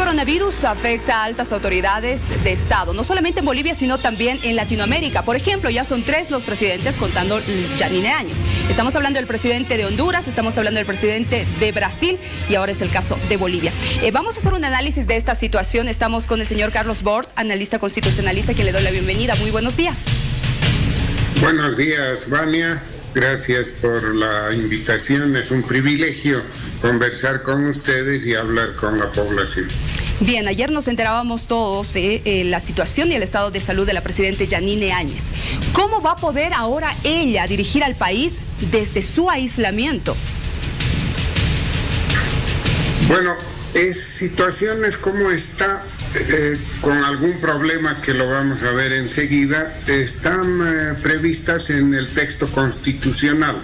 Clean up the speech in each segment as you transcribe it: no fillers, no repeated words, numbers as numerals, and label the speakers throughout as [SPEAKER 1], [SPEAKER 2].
[SPEAKER 1] coronavirus afecta a altas autoridades de Estado, no solamente en Bolivia, sino también en Latinoamérica. Por ejemplo, ya son 3 los presidentes contando Yanine Áñez. Estamos hablando del presidente de Honduras, estamos hablando del presidente de Brasil y ahora es el caso de Bolivia. Vamos a hacer un análisis de esta situación. Estamos con el señor Carlos Bort, analista constitucionalista, a quien le doy la bienvenida. Muy buenos días.
[SPEAKER 2] Buenos días, Vania. Gracias por la invitación. Es un privilegio conversar con ustedes y hablar con la población.
[SPEAKER 1] Bien, ayer nos enterábamos todos de la situación y el estado de salud de la presidenta Yanine Áñez. ¿Cómo va a poder ahora ella dirigir al país desde su aislamiento?
[SPEAKER 2] Bueno, situaciones como esta, con algún problema que lo vamos a ver enseguida, están previstas en el texto constitucional.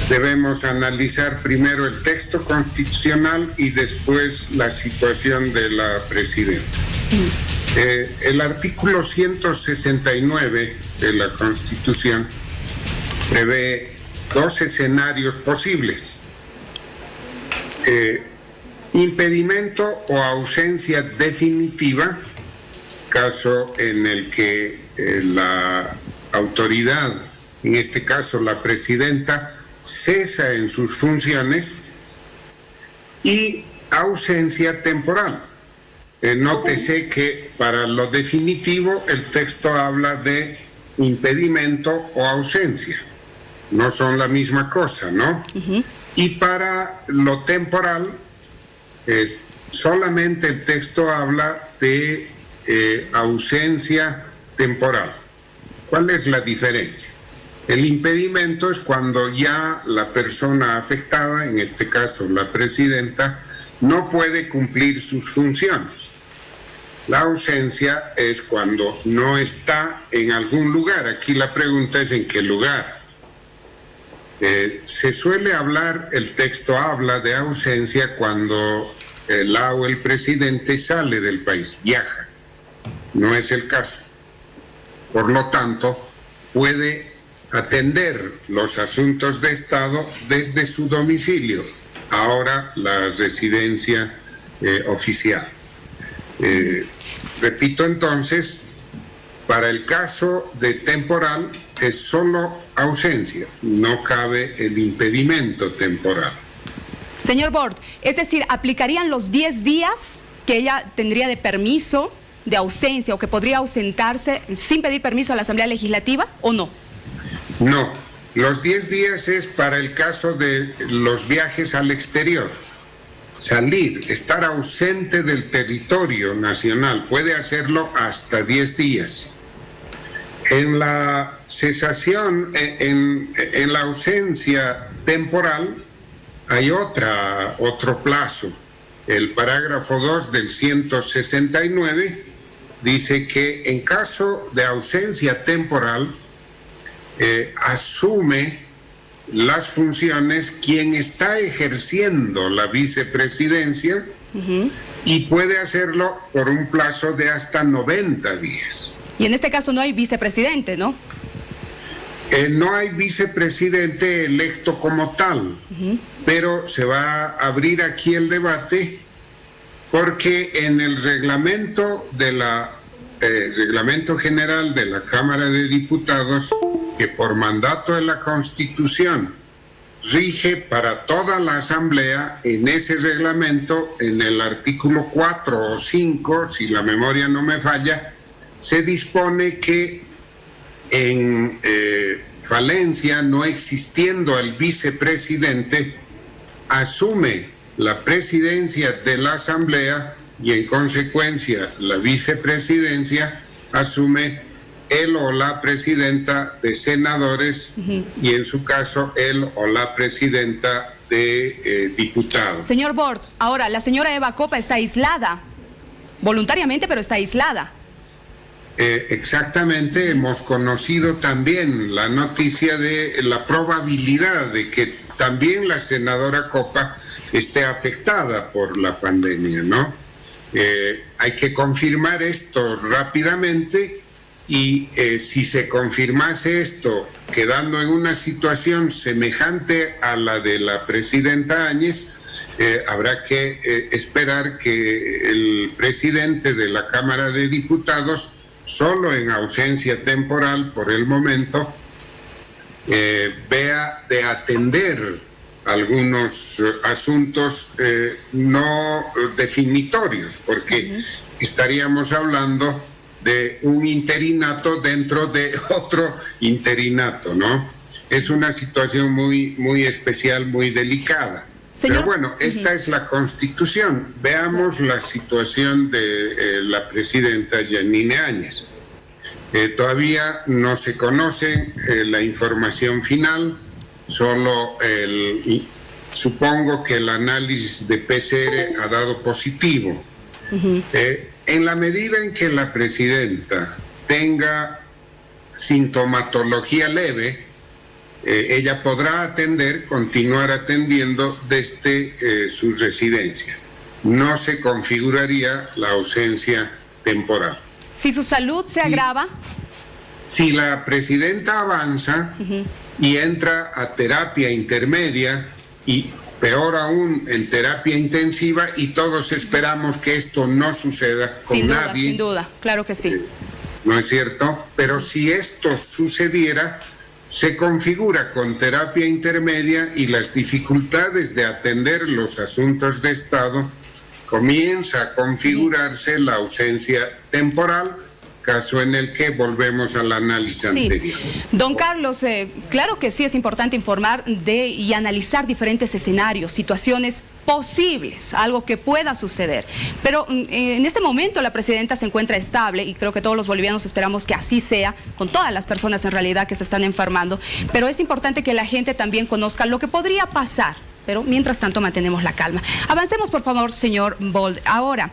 [SPEAKER 2] Debemos analizar primero el texto constitucional y después la situación de la presidenta. El artículo 169 de la Constitución prevé 2 escenarios posibles. Impedimento o ausencia definitiva, caso en el que la autoridad, en este caso la presidenta, cesa en sus funciones, y ausencia temporal. Nótese que para lo definitivo el texto habla de impedimento o ausencia. No son la misma cosa, ¿no? Y para lo temporal, solamente el texto habla de ausencia temporal. ¿Cuál es la diferencia? El impedimento es cuando ya la persona afectada, en este caso la presidenta, no puede cumplir sus funciones. La ausencia es cuando no está en algún lugar. Aquí la pregunta es ¿en qué lugar? Se suele hablar, el texto habla de ausencia cuando el presidente sale del país, viaja. No es el caso. Por lo tanto, puede atender los asuntos de Estado desde su domicilio, ahora la residencia oficial. Repito entonces, para el caso de temporal es solo ausencia, no cabe el impedimento temporal.
[SPEAKER 1] Señor Bort, es decir, ¿aplicarían los 10 días que ella tendría de permiso, de ausencia, o que podría ausentarse sin pedir permiso a la Asamblea Legislativa o no?
[SPEAKER 2] No, los 10 días es para el caso de los viajes al exterior. Salir, estar ausente del territorio nacional, puede hacerlo hasta 10 días. En la cesación, en la ausencia temporal, hay otro plazo. El parágrafo 2 del 169 dice que en caso de ausencia temporal, asume las funciones quien está ejerciendo la vicepresidencia y puede hacerlo por un plazo de hasta 90 días.
[SPEAKER 1] Y en este caso no hay vicepresidente, ¿no?
[SPEAKER 2] No hay vicepresidente electo como tal, pero se va a abrir aquí el debate porque en el reglamento reglamento general de la Cámara de Diputados, que por mandato de la Constitución rige para toda la Asamblea, en ese reglamento, en el artículo 4 o 5, si la memoria no me falla, se dispone que en falencia, no existiendo el vicepresidente, asume la presidencia de la Asamblea y en consecuencia la vicepresidencia asume él o la presidenta de senadores y en su caso él o la presidenta de diputados.
[SPEAKER 1] Señor Bort, ahora la señora Eva Copa está aislada, voluntariamente, pero está aislada.
[SPEAKER 2] Exactamente, hemos conocido también la noticia de la probabilidad de que también la senadora Copa esté afectada por la pandemia, ¿no? Hay que confirmar esto rápidamente y si se confirmase esto quedando en una situación semejante a la de la presidenta Áñez, habrá que esperar que el presidente de la Cámara de Diputados, solo en ausencia temporal por el momento, vea de atender algunos asuntos no definitorios, porque estaríamos hablando de un interinato dentro de otro interinato, ¿no? Es una situación muy, muy especial, muy delicada. Señor, pero bueno, esta es la Constitución. Veamos la situación de la presidenta Yanine Áñez. Todavía no se conoce la información final, solo supongo que el análisis de PCR ha dado positivo. En la medida en que la presidenta tenga sintomatología leve, ella podrá continuar atendiendo desde su residencia. No se configuraría la ausencia temporal.
[SPEAKER 1] Si su salud se agrava.
[SPEAKER 2] Si la presidenta avanza y entra a terapia intermedia y peor aún en terapia intensiva, y todos esperamos que esto no suceda con nadie.
[SPEAKER 1] Sin duda, claro que sí.
[SPEAKER 2] ¿No es cierto? Pero si esto sucediera, se configura con terapia intermedia y las dificultades de atender los asuntos de Estado, comienza a configurarse la ausencia temporal, caso en el que volvemos al análisis anterior.
[SPEAKER 1] Don Carlos, claro que sí es importante informar y analizar diferentes escenarios, situaciones posibles, algo que pueda suceder. Pero en este momento la presidenta se encuentra estable y creo que todos los bolivianos esperamos que así sea, con todas las personas en realidad que se están enfermando. Pero es importante que la gente también conozca lo que podría pasar. Pero mientras tanto mantenemos la calma. Avancemos, por favor, señor Bold. Ahora,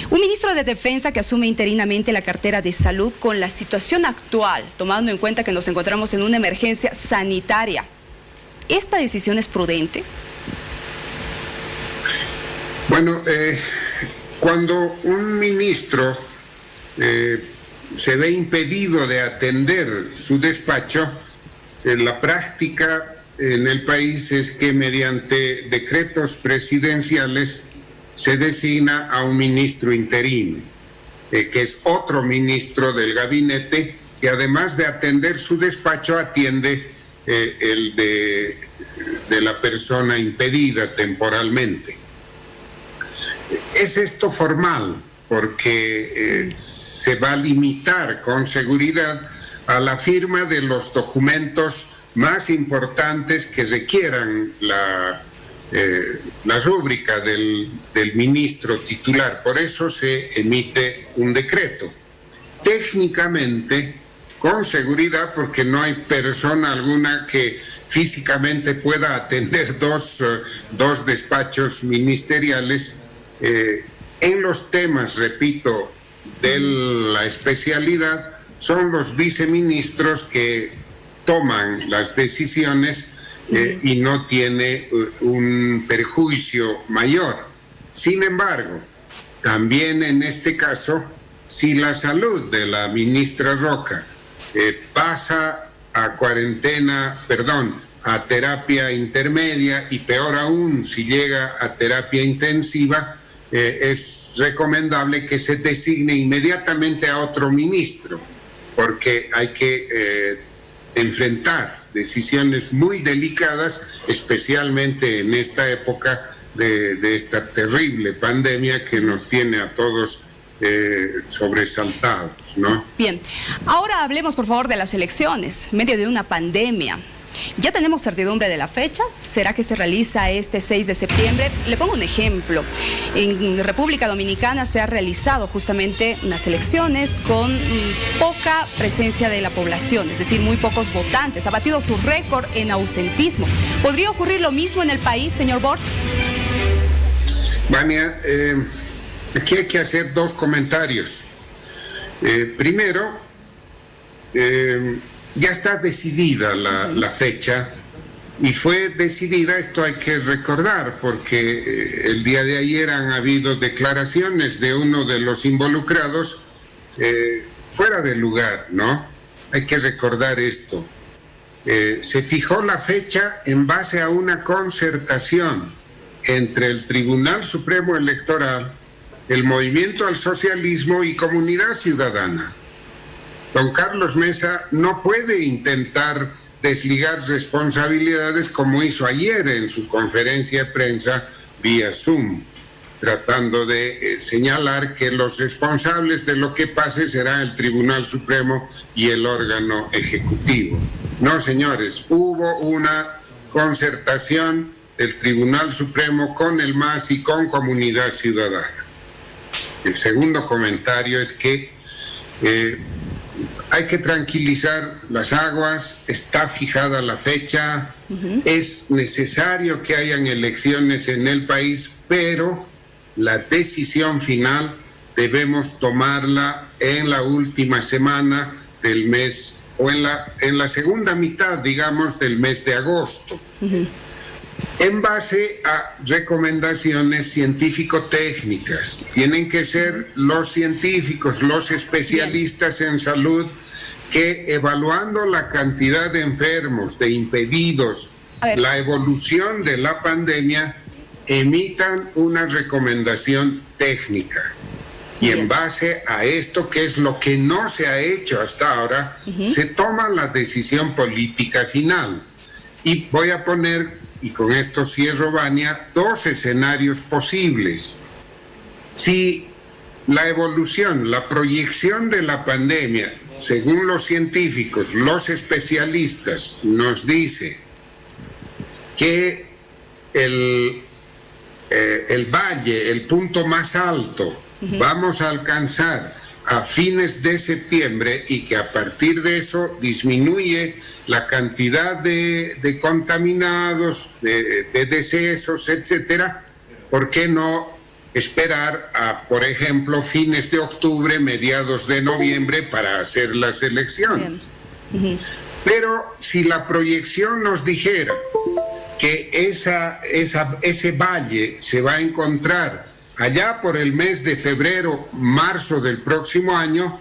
[SPEAKER 1] un ministro de Defensa que asume interinamente la cartera de Salud con la situación actual, tomando en cuenta que nos encontramos en una emergencia sanitaria. ¿Esta decisión es prudente?
[SPEAKER 2] Bueno, cuando un ministro se ve impedido de atender su despacho, en la práctica en el país es que mediante decretos presidenciales se designa a un ministro interino, que es otro ministro del gabinete, que además de atender su despacho atiende el de la persona impedida temporalmente. ¿Es esto formal? Porque se va a limitar con seguridad a la firma de los documentos más importantes que requieran la rúbrica del ministro titular. Por eso se emite un decreto. Técnicamente, con seguridad, porque no hay persona alguna que físicamente pueda atender dos despachos ministeriales, en los temas, repito, de la especialidad, son los viceministros que toman las decisiones y no tiene un perjuicio mayor. Sin embargo, también en este caso, si la salud de la ministra Roca pasa a a terapia intermedia y peor aún si llega a terapia intensiva, es recomendable que se designe inmediatamente a otro ministro, porque hay que enfrentar decisiones muy delicadas, especialmente en esta época de esta terrible pandemia que nos tiene a todos sobresaltados, ¿no?
[SPEAKER 1] Bien, ahora hablemos por favor de las elecciones, en medio de una pandemia. ¿Ya tenemos certidumbre de la fecha? ¿Será que se realiza este 6 de septiembre? Le pongo un ejemplo. En República Dominicana se ha realizado justamente unas elecciones con poca presencia de la población, es decir, muy pocos votantes. Ha batido su récord en ausentismo. ¿Podría ocurrir lo mismo en el país, señor Bort?
[SPEAKER 2] Vania, aquí hay que hacer dos comentarios. Primero, ya está decidida la fecha y fue decidida, esto hay que recordar, porque el día de ayer han habido declaraciones de uno de los involucrados fuera de lugar, ¿no? Hay que recordar esto. Se fijó la fecha en base a una concertación entre el Tribunal Supremo Electoral, el Movimiento al Socialismo y Comunidad Ciudadana. Don Carlos Mesa no puede intentar desligar responsabilidades como hizo ayer en su conferencia de prensa vía Zoom, tratando de señalar que los responsables de lo que pase será el Tribunal Supremo y el órgano ejecutivo. No, señores, hubo una concertación del Tribunal Supremo con el MAS y con Comunidad Ciudadana. El segundo comentario es que hay que tranquilizar las aguas, está fijada la fecha, es necesario que hayan elecciones en el país, pero la decisión final debemos tomarla en la última semana del mes o en la segunda mitad, digamos, del mes de agosto. En base a recomendaciones científico-técnicas. Tienen que ser los científicos, los especialistas en salud, que evaluando la cantidad de enfermos, de impedidos, la evolución de la pandemia, emitan una recomendación técnica. Y en base a esto, que es lo que no se ha hecho hasta ahora, se toma la decisión política final. Y voy a poner, y con esto cierro, Vania, dos escenarios posibles. Si la evolución, la proyección de la pandemia, según los científicos, los especialistas, nos dice que el valle, el punto más alto, vamos a alcanzar a fines de septiembre y que a partir de eso disminuye la cantidad de contaminados, de decesos, etcétera, ¿por qué no esperar a, por ejemplo, fines de octubre, mediados de noviembre para hacer las elecciones? Pero si la proyección nos dijera que ese valle se va a encontrar allá por el mes de febrero, marzo del próximo año,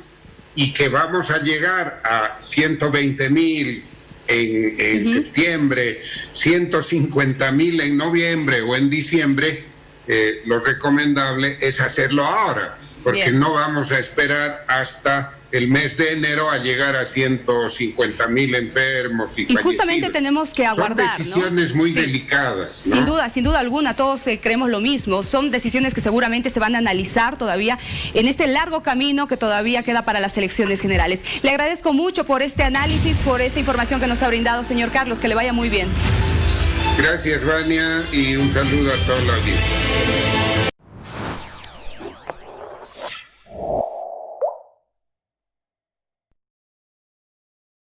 [SPEAKER 2] y que vamos a llegar a 120,000 en septiembre, 150,000 en noviembre o en diciembre, lo recomendable es hacerlo ahora, porque no vamos a esperar hasta el mes de enero a llegar a 150,000 enfermos y fallecidos.
[SPEAKER 1] Justamente tenemos que aguardar,
[SPEAKER 2] son decisiones muy delicadas, ¿no?
[SPEAKER 1] Sin duda alguna, todos creemos lo mismo. Son decisiones que seguramente se van a analizar todavía en este largo camino que todavía queda para las elecciones generales. Le agradezco mucho por este análisis, por esta información que nos ha brindado, señor Carlos, que le vaya muy bien.
[SPEAKER 2] Gracias, Vania, y un saludo a toda la audiencia.